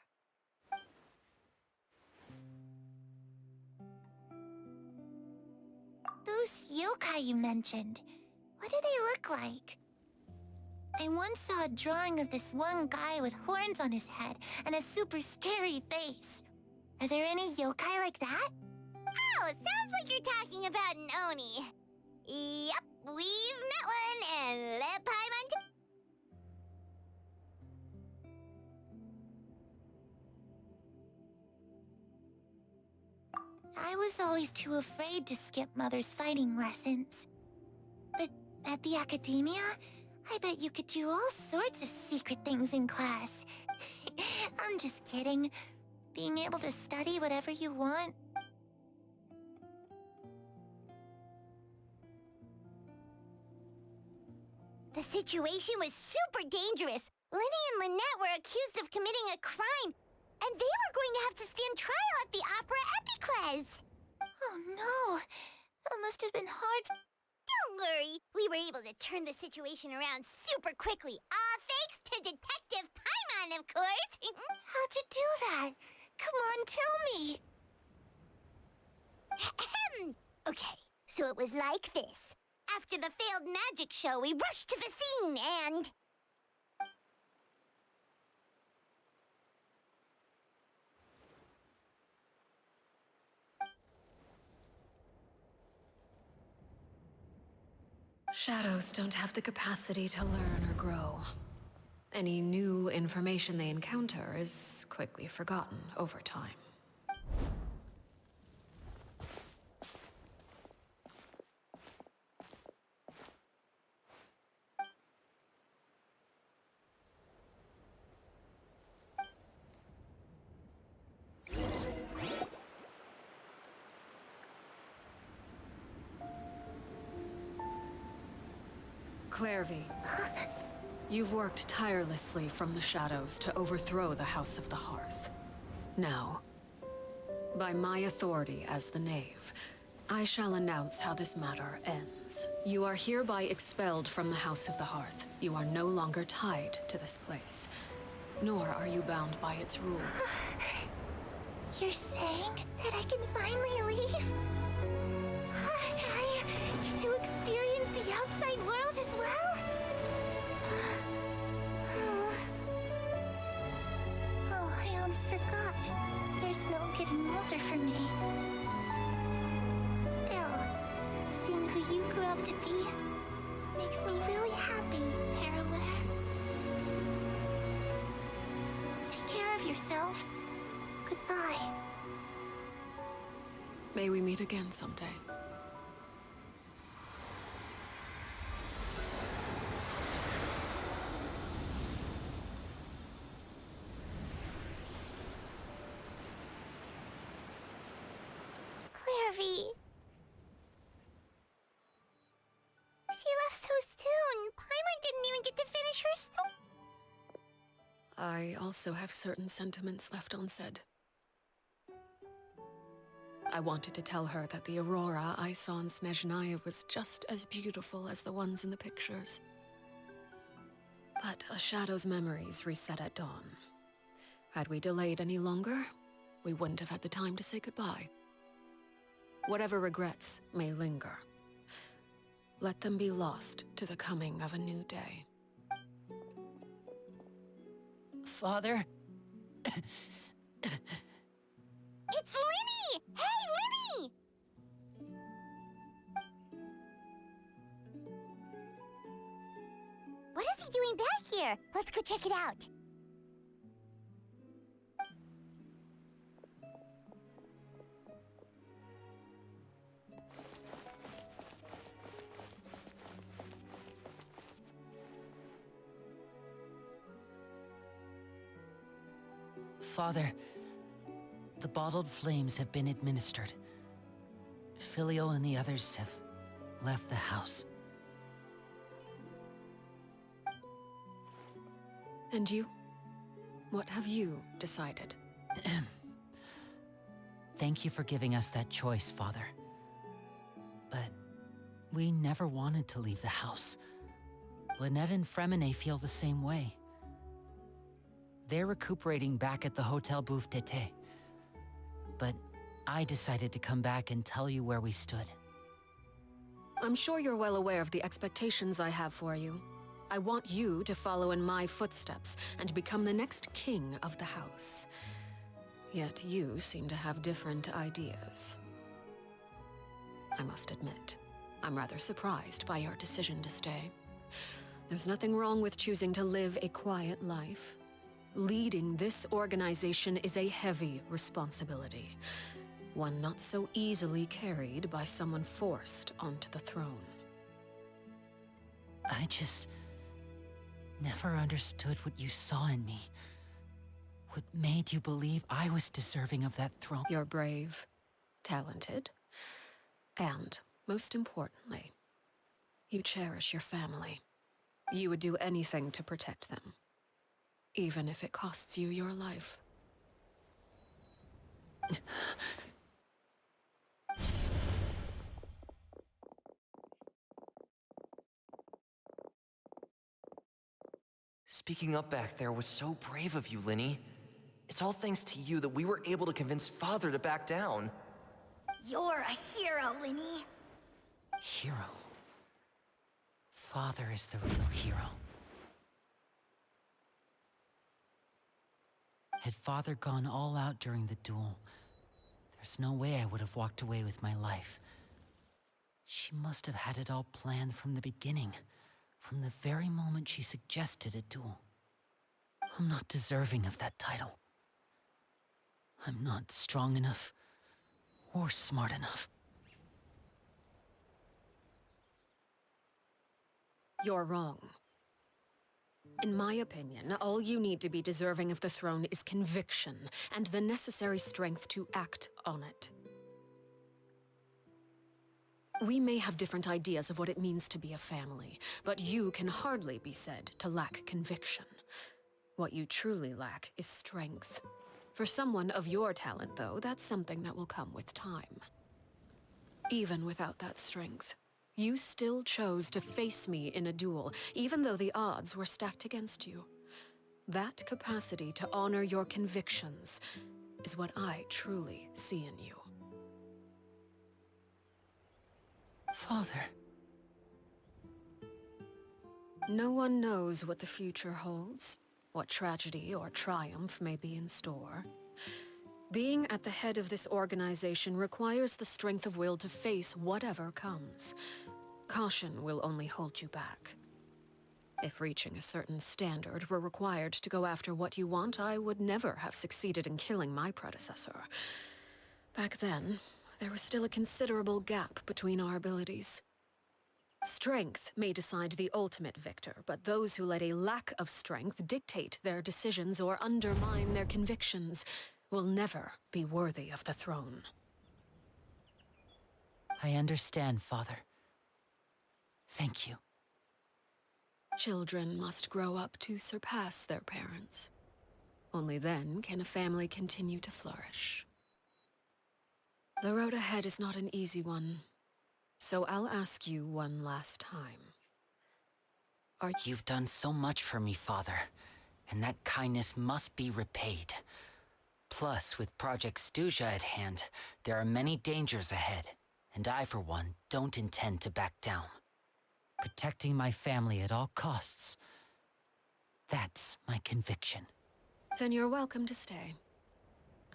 Those yokai you mentioned, what do they look like? I once saw a drawing of this one guy with horns on his head and a super scary face. Are there any yokai like that? Oh, sounds like you're talking about an Oni. Yep, we've met one, and Lepaimon. I was always too afraid to skip Mother's fighting lessons. But at the academia, I bet you could do all sorts of secret things in class. I'm just kidding. Being able to study whatever you want. The situation was super dangerous. Lenny and Lynette were accused of committing a crime, and they were going to have to stand trial at the Opera Epicles. Oh no, that must have been hard. Don't worry, we were able to turn the situation around super quickly. All thanks to Detective Paimon, of course. How'd you do that? Come on, tell me. Okay, so it was like this. After the failed magic show, we rushed to the scene and... Shadows don't have the capacity to learn or grow. Any new information they encounter is quickly forgotten over time. Clairvy, you've worked tirelessly from the shadows to overthrow the House of the Hearth. Now, by my authority as the Knave, I shall announce how this matter ends. You are hereby expelled from the House of the Hearth. You are no longer tied to this place, nor are you bound by its rules. You're saying that I can finally leave? I get to experience the outside world as well? Oh, I almost forgot. There's no getting older for me. Still, seeing who you grew up to be makes me really happy, Parallel. Take care of yourself. Goodbye. May we meet again someday. Clairvy. She left so soon. Paimon didn't even get to finish her story. I also have certain sentiments left unsaid. I wanted to tell her that the aurora I saw in Snezhnaya was just as beautiful as the ones in the pictures. But a shadow's memories reset at dawn. Had we delayed any longer, we wouldn't have had the time to say goodbye. Whatever regrets may linger, let them be lost to the coming of a new day. Father? It's Linny! Hey, Linny! What is he doing back here? Let's go check it out. Father, the bottled flames have been administered. Filio and the others have left the house. And you? What have you decided? Thank you for giving us that choice, Father. But we never wanted to leave the house. Lynette and Fremine feel the same way. They're recuperating back at the Hotel Bouffe d'été. But I decided to come back and tell you where we stood. I'm sure you're well aware of the expectations I have for you. I want you to follow in my footsteps and become the next king of the house. Yet you seem to have different ideas. I must admit, I'm rather surprised by your decision to stay. There's nothing wrong with choosing to live a quiet life. Leading this organization is a heavy responsibility, one not so easily carried by someone forced onto the throne. I just never understood what you saw in me. What made you believe I was deserving of that throne? You're brave, talented, and, most importantly, you cherish your family. You would do anything to protect them, even if it costs you your life. Speaking up back there was so brave of you, Linny. It's all thanks to you that we were able to convince Father to back down. You're a hero, Linny. Hero? Father is the real hero. Had Father gone all out during the duel, there's no way I would have walked away with my life. She must have had it all planned from the beginning, from the very moment she suggested a duel. I'm not deserving of that title. I'm not strong enough or smart enough. You're wrong. In my opinion, all you need to be deserving of the throne is conviction and the necessary strength to act on it. We may have different ideas of what it means to be a family, but you can hardly be said to lack conviction. What you truly lack is strength. For someone of your talent, though, that's something that will come with time. Even without that strength, you still chose to face me in a duel, even though the odds were stacked against you. That capacity to honor your convictions is what I truly see in you. Father. No one knows what the future holds, what tragedy or triumph may be in store. Being at the head of this organization requires the strength of will to face whatever comes. Caution will only hold you back. If reaching a certain standard were required to go after what you want, I would never have succeeded in killing my predecessor. Back then, there was still a considerable gap between our abilities. Strength may decide the ultimate victor, but those who let a lack of strength dictate their decisions or undermine their convictions will never be worthy of the throne. I understand, Father. Thank you. Children must grow up to surpass their parents. Only then can a family continue to flourish. The road ahead is not an easy one, so I'll ask you one last time. You've done so much for me, Father, and that kindness must be repaid. Plus, with Project Stuja at hand, there are many dangers ahead, and I, for one, don't intend to back down. Protecting my family at all costs. That's my conviction. Then you're welcome to stay.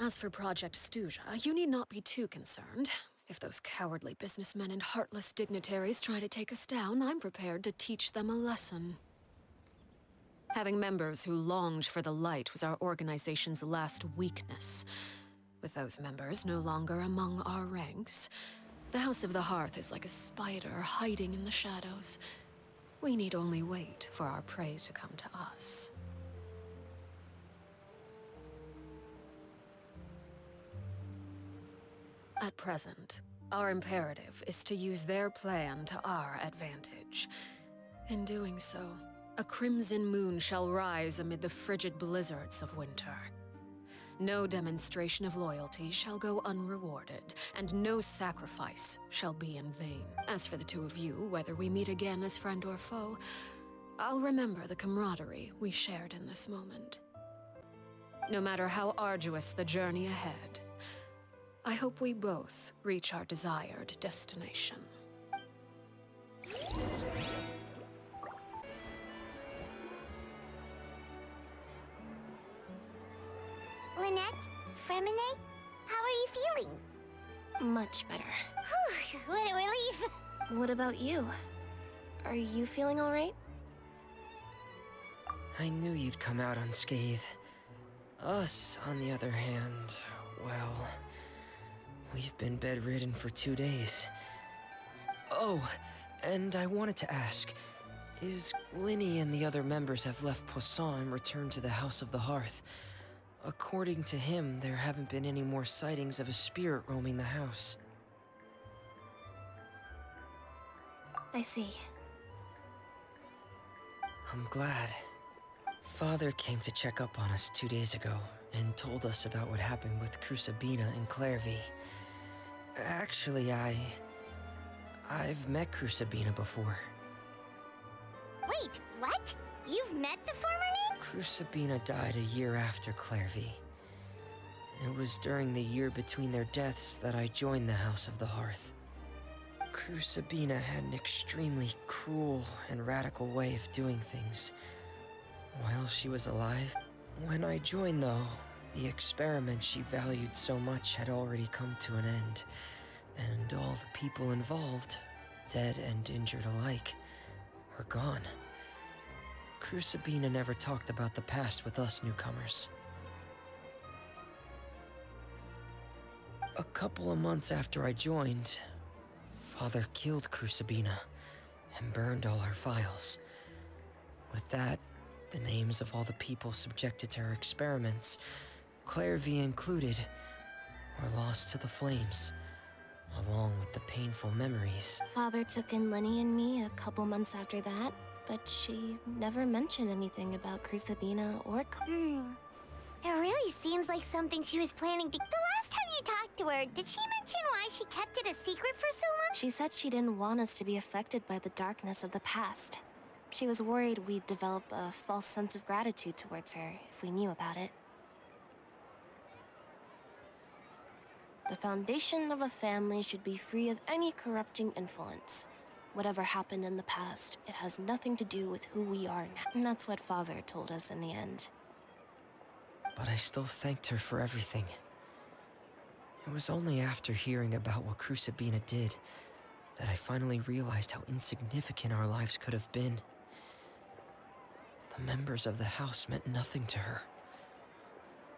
As for Project Stuja, you need not be too concerned. If those cowardly businessmen and heartless dignitaries try to take us down, I'm prepared to teach them a lesson. Having members who longed for the light was our organization's last weakness. With those members no longer among our ranks, the House of the Hearth is like a spider hiding in the shadows. We need only wait for our prey to come to us. At present, our imperative is to use their plan to our advantage. In doing so, a crimson moon shall rise amid the frigid blizzards of winter. No demonstration of loyalty shall go unrewarded, and no sacrifice shall be in vain. As for the two of you, whether we meet again as friend or foe, I'll remember the camaraderie we shared in this moment. No matter how arduous the journey ahead, I hope we both reach our desired destination. Lynette? Fremine? How are you feeling? Much better. Whew, what a relief! What about you? Are you feeling all right? I knew you'd come out unscathed. Us, on the other hand, well, we've been bedridden for 2 days. Oh, and I wanted to ask, is Linny and the other members have left Poisson and returned to the House of the Hearth? According to him, there haven't been any more sightings of a spirit roaming the house. I see. I'm glad. Father came to check up on us 2 days ago and told us about what happened with Crucibina and Clairvy. Actually, I've met Crucibina before. Wait, what? You've met the former me? Crucibina died a year after Clairvy. It was during the year between their deaths that I joined the House of the Hearth. Crucibina had an extremely cruel and radical way of doing things while she was alive. When I joined, though, the experiment she valued so much had already come to an end, and all the people involved, dead and injured alike, were gone. Crucibina never talked about the past with us newcomers. A couple of months after I joined, Father killed Crucibina and burned all her files. With that, the names of all the people subjected to her experiments, Clairvy included, were lost to the flames. along with the painful memories. Father took in Lenny and me a couple months after that, but she never mentioned anything about Crucibina or It really seems like something she was planning to... The last time you talked to her, did she mention why she kept it a secret for so long? She said she didn't want us to be affected by the darkness of the past. She was worried we'd develop a false sense of gratitude towards her if we knew about it. The foundation of a family should be free of any corrupting influence. Whatever happened in the past, it has nothing to do with who we are now. And that's what Father told us in the end. But I still thanked her for everything. It was only after hearing about what Crucibina did that I finally realized how insignificant our lives could have been. The members of the house meant nothing to her.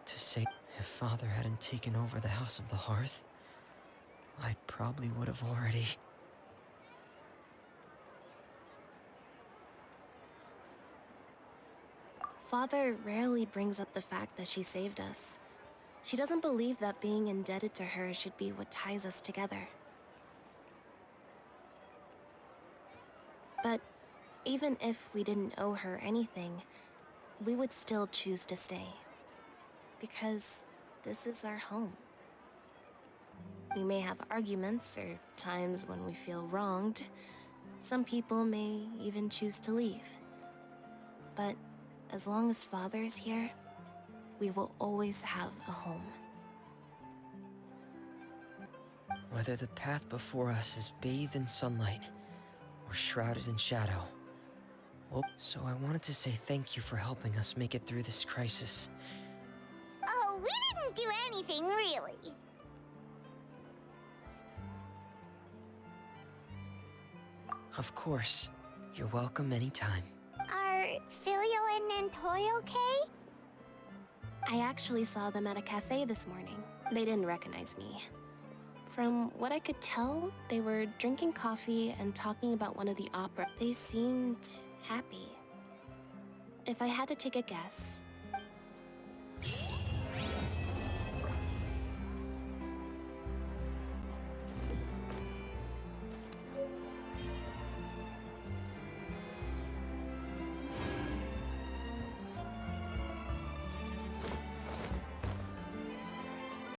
To say, if Father hadn't taken over the House of the Hearth, I probably would have already... Father rarely brings up the fact that she saved us. She doesn't believe that being indebted to her should be what ties us together. But even if we didn't owe her anything, we would still choose to stay. Because this is our home. We may have arguments or times when we feel wronged. Some people may even choose to leave. But as long as Father is here, we will always have a home. Whether the path before us is bathed in sunlight or shrouded in shadow. So I wanted to say thank you for helping us make it through this crisis. Oh, we didn't do anything, really. Of course. You're welcome anytime. Are Filio and Nantoy okay? I actually saw them at a cafe this morning. They didn't recognize me. From what I could tell, they were drinking coffee and talking about one of the opera. They seemed happy. If I had to take a guess,